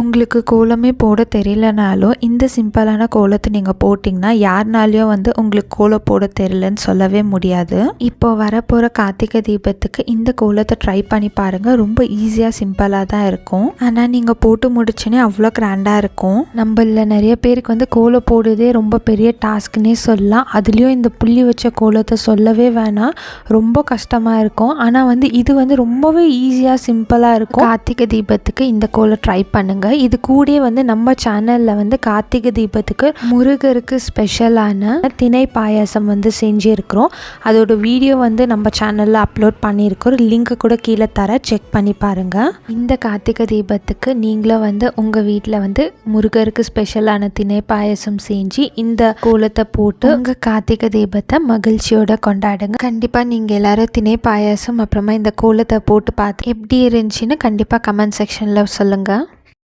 உங்களுக்கு கோலமே போட தெரியலனாலும் இந்த சிம்பிளான கோலத்தை நீங்கள் போட்டிங்கன்னா யாருனாலையும் உங்களுக்கு கோலம் போட தெரியலன்னு சொல்லவே முடியாது. இப்போ வரப்போகிற கார்த்திகை தீபத்துக்கு இந்த கோலத்தை ட்ரை பண்ணி பாருங்கள். ரொம்ப ஈஸியாக சிம்பிளாக தான் இருக்கும். ஆனால் நீங்கள் போட்டு முடிச்சோன்னே அவ்வளோ கிராண்டாக இருக்கும். நம்மள நிறைய பேருக்கு கோலம் போடுறதே ரொம்ப பெரிய டாஸ்க்குன்னே சொல்லலாம். அதுலேயும் இந்த புள்ளி வச்ச கோலத்தை சொல்லவே வேணாம், ரொம்ப கஷ்டமாக இருக்கும். ஆனால் இது ரொம்பவே ஈஸியாக சிம்பிளாக இருக்கும். கார்த்திகை தீபத்துக்கு இந்த கோலம் ட்ரை பண்ணுங்கள். இது கூட நம்ம சேனல்ல கார்த்திகை தீபத்துக்கு முருகருக்கு ஸ்பெஷலான திணை பாயாசம் செஞ்சிருக்கிறோம். அதோட வீடியோ நம்ம சேனல்ல அப்லோட் பண்ணியிருக்கிறோம். லிங்க் கூட கீழே தர, செக் பண்ணி பாருங்க. இந்த கார்த்திகை தீபத்துக்கு நீங்களும் உங்க வீட்டில் முருகருக்கு ஸ்பெஷலான திணை பாயாசம் செஞ்சு இந்த கோலத்தை போட்டு உங்க கார்த்திகை தீபத்தை மகிழ்ச்சியோட கொண்டாடுங்க. கண்டிப்பா நீங்க எல்லாரும் திணை பாயாசம் அப்புறமா இந்த கோலத்தை போட்டு பார்த்து எப்படி இருந்துச்சுன்னு கண்டிப்பா கமெண்ட் செக்ஷன்ல சொல்லுங்க.